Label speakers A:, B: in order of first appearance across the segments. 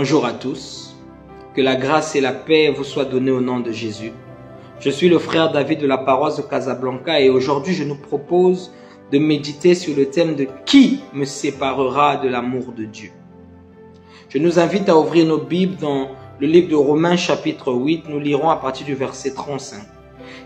A: Bonjour à tous, que la grâce et la paix vous soient données au nom de Jésus. Je suis le frère David de la paroisse de Casablanca et aujourd'hui je nous propose de méditer sur le thème de qui me séparera de l'amour de Dieu. Je nous invite à ouvrir nos Bibles dans le livre de Romains chapitre 8, nous lirons à partir du verset 35.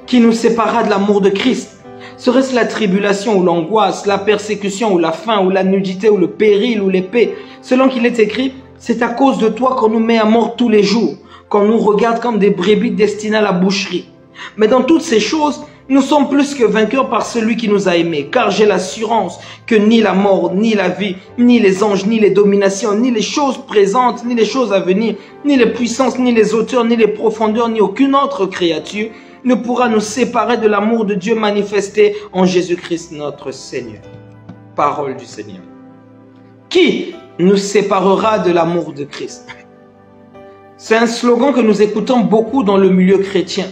A: Qui nous séparera de l'amour de Christ? Serait-ce la tribulation ou l'angoisse, la persécution ou la faim ou la nudité ou le péril ou l'épée? Selon qu'il est écrit, c'est à cause de toi qu'on nous met à mort tous les jours, qu'on nous regarde comme des brebis destinées à la boucherie. Mais dans toutes ces choses, nous sommes plus que vainqueurs par celui qui nous a aimés, car j'ai l'assurance que ni la mort, ni la vie, ni les anges, ni les dominations, ni les choses présentes, ni les choses à venir, ni les puissances, ni les hauteurs, ni les profondeurs, ni aucune autre créature ne pourra nous séparer de l'amour de Dieu manifesté en Jésus-Christ notre Seigneur. Parole du Seigneur. Qui nous séparera de l'amour de Christ? C'est un slogan que nous écoutons beaucoup dans le milieu chrétien.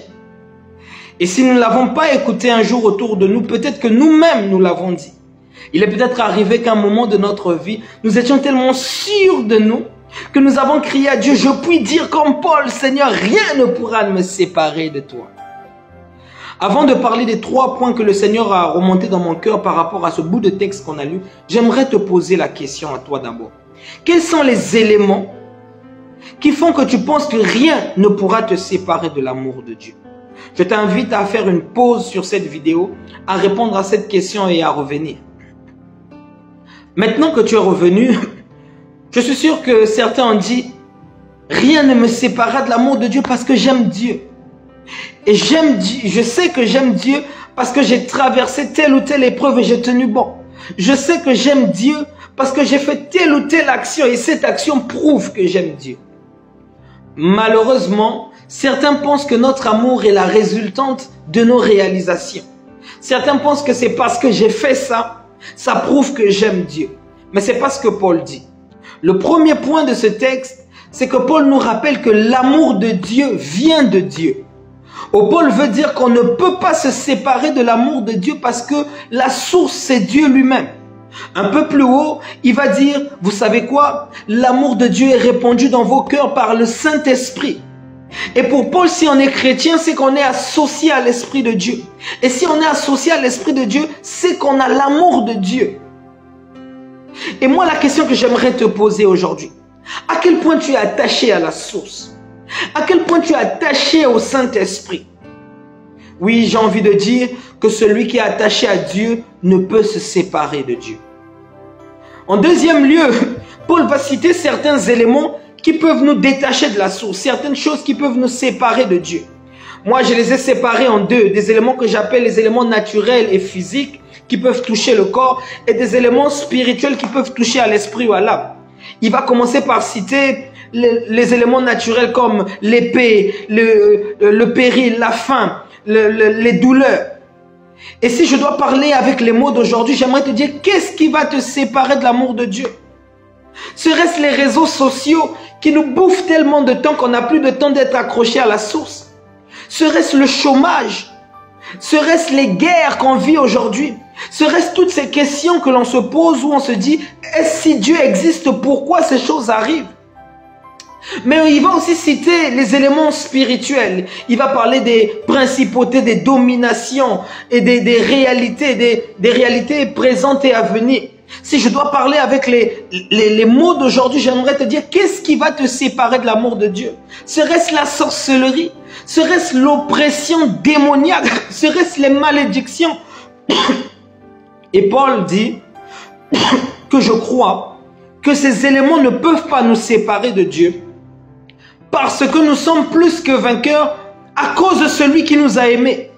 A: Et si nous ne l'avons pas écouté un jour autour de nous, peut-être que nous-mêmes nous l'avons dit. Il est peut-être arrivé qu'à un moment de notre vie, nous étions tellement sûrs de nous que nous avons crié à Dieu, je puis dire comme Paul, Seigneur, rien ne pourra me séparer de toi. Avant de parler des 3 points que le Seigneur a remontés dans mon cœur par rapport à ce bout de texte qu'on a lu, j'aimerais te poser la question à toi d'abord. Quels sont les éléments qui font que tu penses que rien ne pourra te séparer de l'amour de Dieu? Je t'invite à faire une pause sur cette vidéo, à répondre à cette question et à revenir. Maintenant que tu es revenu, je suis sûr que certains ont dit « Rien ne me séparera de l'amour de Dieu parce que j'aime Dieu. » Et je sais que j'aime Dieu parce que j'ai traversé telle ou telle épreuve et j'ai tenu bon. Je sais que j'aime Dieu parce que j'ai fait telle ou telle action et cette action prouve que j'aime Dieu. Malheureusement, certains pensent que notre amour est la résultante de nos réalisations. Certains pensent que c'est parce que j'ai fait ça, ça prouve que j'aime Dieu. Mais c'est pas ce que Paul dit. Le premier point de ce texte, c'est que Paul nous rappelle que l'amour de Dieu vient de Dieu. Paul veut dire qu'on ne peut pas se séparer de l'amour de Dieu parce que la source, c'est Dieu lui-même. Un peu plus haut, il va dire, vous savez quoi? L'amour de Dieu est répandu dans vos cœurs par le Saint-Esprit. Et pour Paul, si on est chrétien, c'est qu'on est associé à l'Esprit de Dieu. Et si on est associé à l'Esprit de Dieu, c'est qu'on a l'amour de Dieu. Et moi, la question que j'aimerais te poser aujourd'hui, à quel point tu es attaché à la source? À quel point tu es attaché au Saint-Esprit? Oui, j'ai envie de dire que celui qui est attaché à Dieu ne peut se séparer de Dieu. En deuxième lieu, Paul va citer certains éléments qui peuvent nous détacher de la source, certaines choses qui peuvent nous séparer de Dieu. Moi, je les ai séparés en deux, des éléments que j'appelle les éléments naturels et physiques qui peuvent toucher le corps et des éléments spirituels qui peuvent toucher à l'esprit ou à l'âme. Il va commencer par citer les éléments naturels comme l'épée, le péril, la faim, les douleurs. Et si je dois parler avec les mots d'aujourd'hui, j'aimerais te dire, qu'est-ce qui va te séparer de l'amour de Dieu? Serait-ce les réseaux sociaux qui nous bouffent tellement de temps qu'on n'a plus de temps d'être accroché à la source? Serait-ce le chômage? Serait-ce les guerres qu'on vit aujourd'hui? Serait-ce toutes ces questions que l'on se pose où on se dit, est-ce si Dieu existe, pourquoi ces choses arrivent? Mais il va aussi citer les éléments spirituels. Il va parler des principautés, des dominations et des réalités présentes et à venir. Si je dois parler avec les mots d'aujourd'hui, j'aimerais te dire, qu'est-ce qui va te séparer de l'amour de Dieu? Serait-ce la sorcellerie? Serait-ce l'oppression démoniaque? Serait-ce les malédictions? Et Paul dit que je crois que ces éléments ne peuvent pas nous séparer de Dieu parce que nous sommes plus que vainqueurs à cause de celui qui nous a aimés.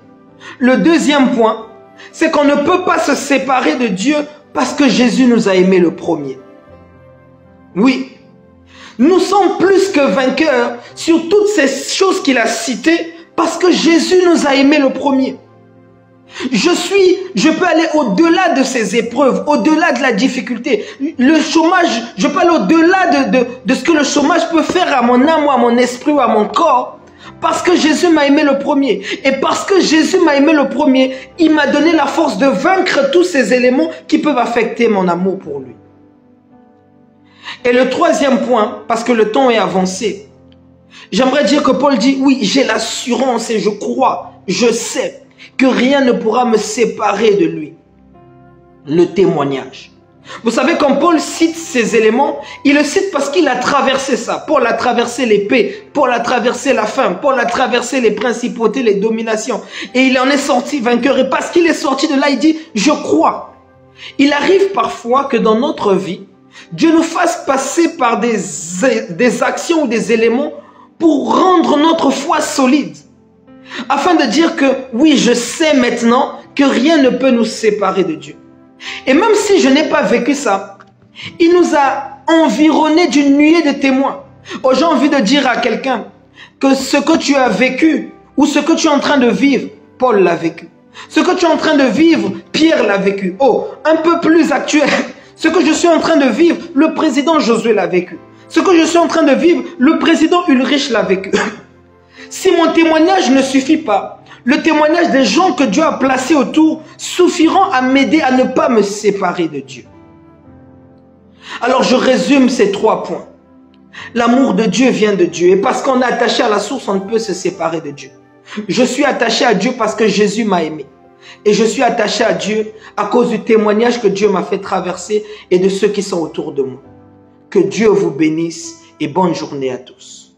A: Le deuxième point, c'est qu'on ne peut pas se séparer de Dieu parce que Jésus nous a aimés le premier. Oui, nous sommes plus que vainqueurs sur toutes ces choses qu'il a citées parce que Jésus nous a aimés le premier. Je peux aller au-delà de ces épreuves, au-delà de la difficulté. Le chômage, je peux aller au-delà de ce que le chômage peut faire à mon âme ou à mon esprit ou à mon corps. Parce que Jésus m'a aimé le premier. Et parce que Jésus m'a aimé le premier, il m'a donné la force de vaincre tous ces éléments qui peuvent affecter mon amour pour lui. Et le troisième point, parce que le temps est avancé, j'aimerais dire que Paul dit, oui, j'ai l'assurance et je crois, je sais que rien ne pourra me séparer de lui. Le témoignage. Vous savez, quand Paul cite ces éléments, il le cite parce qu'il a traversé ça. Paul a traversé l'épée, Paul a traversé la faim, Paul a traversé les principautés, les dominations. Et il en est sorti vainqueur. Et parce qu'il est sorti de là, il dit, je crois. Il arrive parfois que dans notre vie, Dieu nous fasse passer par des actions ou des éléments pour rendre notre foi solide. Afin de dire que, oui, je sais maintenant que rien ne peut nous séparer de Dieu. Et même si je n'ai pas vécu ça, il nous a environnés d'une nuée de témoins. Oh, j'ai envie de dire à quelqu'un que ce que tu as vécu ou ce que tu es en train de vivre, Paul l'a vécu. Ce que tu es en train de vivre, Pierre l'a vécu. Oh, un peu plus actuel, ce que je suis en train de vivre, le président Josué l'a vécu. Ce que je suis en train de vivre, le président Ulrich l'a vécu. Si mon témoignage ne suffit pas, le témoignage des gens que Dieu a placés autour suffiront à m'aider à ne pas me séparer de Dieu. Alors je résume ces 3 points. L'amour de Dieu vient de Dieu. Et parce qu'on est attaché à la source, on ne peut se séparer de Dieu. Je suis attaché à Dieu parce que Jésus m'a aimé. Et je suis attaché à Dieu à cause du témoignage que Dieu m'a fait traverser et de ceux qui sont autour de moi. Que Dieu vous bénisse et bonne journée à tous.